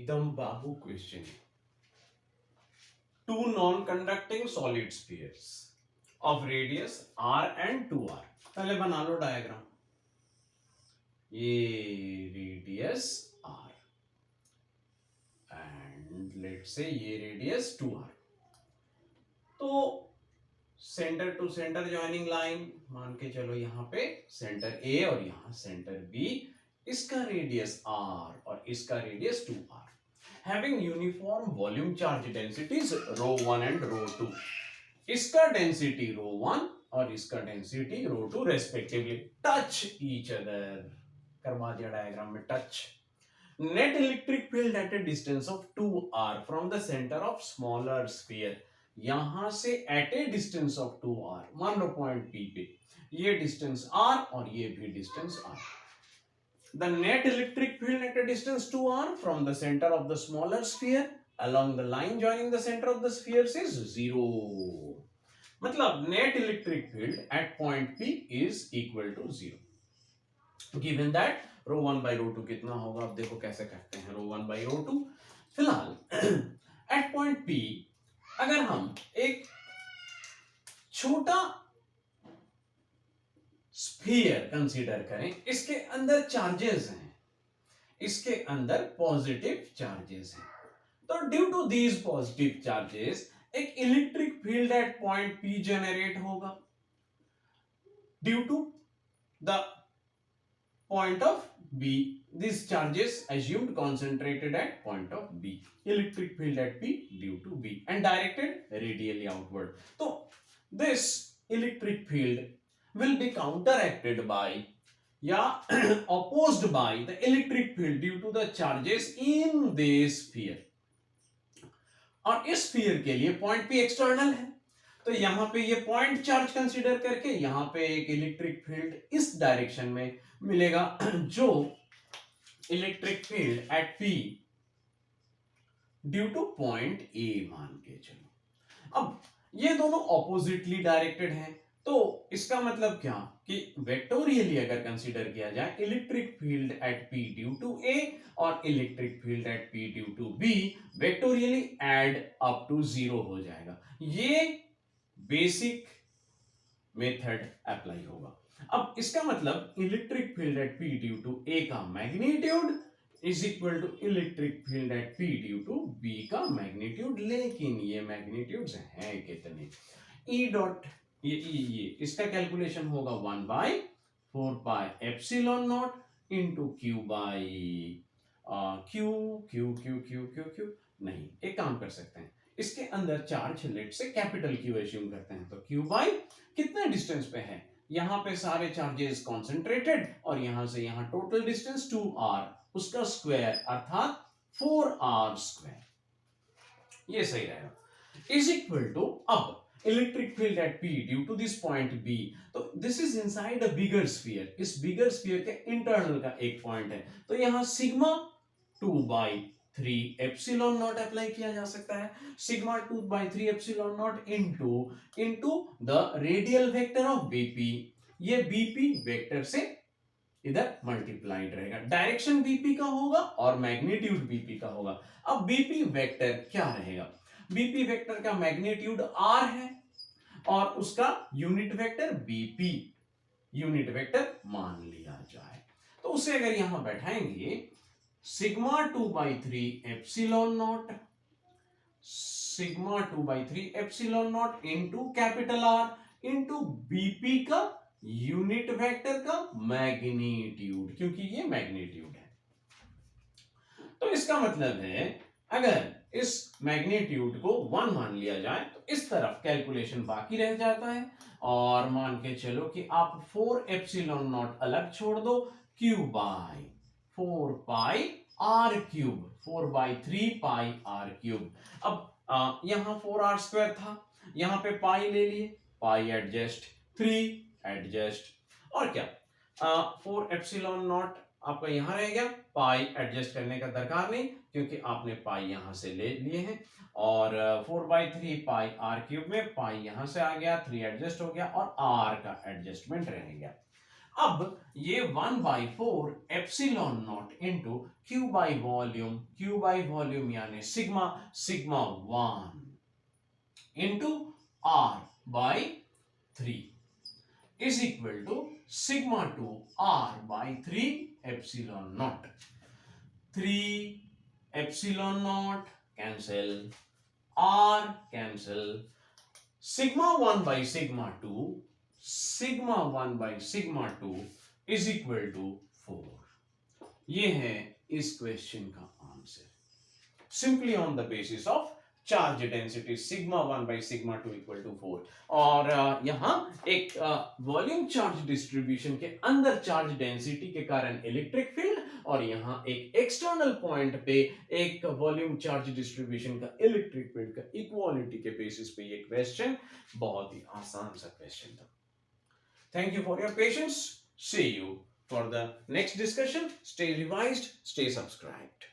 एकदम बाबू question. Two non conducting solid spheres of radius r and 2r। पहले बना लो डायग्राम। ये radius r and let's say ये रेडियस 2r। तो centre to centre joining line मान के चलो, यहां पे सेंटर A और यहां सेंटर B। इसका रेडियस r और इसका radius 2r। Having uniform volume charge densities ρ1 and ρ2। इसका डेंसिटी ρ1 और इसका density ρ2 respectively touch each other. करवा दिया डायग्राम में touch. Net electric field eight A distance of 2r from the centre of smaller sphere. यहां से eight A distance of 2r, मान लो point P पे ये डिस्टेंस r और ये भी distance r। The net electric field at a distance 2r from the center of the smaller sphere along the line joining the center of the spheres is 0. मतलब net electric field at point P is equal to 0. Given that ρ1 by ρ2 कितना होगा, अब देखो कैसे करते हैं ρ1 by ρ2। फिलहाल at point P अगर हम एक छोटा स्फीयर कंसीडर करें, इसके अंदर चार्जेस हैं, इसके अंदर पॉजिटिव चार्जेस हैं। तो due to these positive charges एक electric field at point P generate होगा due to the point of B। These charges assumed concentrated at point of B. Electric field at P due to B and directed radially outward. So this electric field will be counteracted by या opposed by the electric field due to the charges in this sphere। और इस sphere के लिए point P external है, तो यहां पे ये पॉइंट चार्ज कंसीडर करके यहां पे एक इलेक्ट्रिक फील्ड इस डायरेक्शन में मिलेगा, जो electric field at P due two point A मान के चलो। अब ये दोनों ऑपोजिटली डायरेक्टेड हैं, तो इसका मतलब क्या कि वेक्टोरियली अगर कंसीडर किया जाए electric field at P due to A और electric field at P due to B vectorially add up to 0 हो जाएगा। ये बेसिक मेथड अप्लाई होगा। अब इसका मतलब electric field at P due to A का magnitude is equal to electric field at P due to B का magnitude. लेकिन ये मैग्नीट्यूड्स हैं कितने? E डॉट ये इसका कैलकुलेशन होगा 1 by 4 pi epsilon naught into Q by Q Q Q Q Q Q। नहीं, एक काम कर सकते हैं, इसके अंदर चार्ज लेट से कैपिटल Q एज्यूम करते हैं, तो Q बाई कितने डिस्टेंस पे है, यहां पे सारे चार्जेस कॉन्सेंट्रेटेड और यहां से यहां टोटल डिस्टेंस 2r, उसका स्क्वायर अर्थात 4r स्क्वायर। ये सही रहेगा। इज इक्वल टू अब electric field at P due to this point B, तो this is inside a bigger sphere. इस बिगर स्फीयर के इंटरनल का एक पॉइंट है, तो यहां सिग्मा 2/3 एप्सिलॉन नॉट अप्लाई किया जा सकता है। Sigma 2/3 epsilon not into the radial vector of BP। ये BP वेक्टर से इधर मल्टीप्लाइड रहेगा, डायरेक्शन BP का होगा और मैग्नीट्यूड BP का होगा। अब BP वेक्टर क्या रहेगा? BP वेक्टर का मैग्नीट्यूड R है और उसका unit vector BP unit vector मान लिया जाए, तो उसे अगर यहां बैठाएंगे sigma 2/3 epsilon naught, sigma 2/3 epsilon naught into capital R into BP का यूनिट वेक्टर का मैग्नीट्यूड, क्योंकि ये मैग्नीट्यूड है। तो इसका मतलब है अगर इस मैग्नीट्यूड को 1 मान लिया जाए तो इस तरफ कैलकुलेशन बाकी रह जाता है, और मान के चलो कि आप 4 एप्सिलॉन नॉट अलग छोड़ दो, Q by 4 pi R cube, 4/3 pi R cube. अब यहां 4r स्क्वायर था, यहां पे पाई ले लिए, पाई एडजस्ट 3 एडजस्ट, और क्या 4 एप्सिलॉन नॉट आपका यहां रह गया, पाई एडजस्ट करने का दरकार नहीं क्योंकि आपने पाई यहां से ले लिए हैं, और 4/3 पाई R क्यूब में पाई यहां से आ गया, 3 एडजस्ट हो गया और R का एडजस्टमेंट रह गया। अब ये 1/4 epsilon naught into Q by volume यानी sigma sigma 1 into R by 3 is equal to sigma 2 r by 3 epsilon naught. 3 epsilon naught cancel, r cancel, sigma 1 by sigma 2 is equal to 4. ये है इस question का answer simply on the basis of charge density sigma 1 by sigma 2 equal to 4 और यहां एक volume charge distribution के अंदर charge density के कारण इलेक्ट्रिक फील्ड और यहां एक एक्सटर्नल पॉइंट पे एक वॉल्यूम चार्ज डिस्ट्रीब्यूशन का इलेक्ट्रिक फील्ड का इक्वालिटी के बेसिस पे ये क्वेश्चन बहुत ही आसान सा क्वेश्चन था. Thank you for your patience. See you for the next discussion. Stay revised, stay subscribed.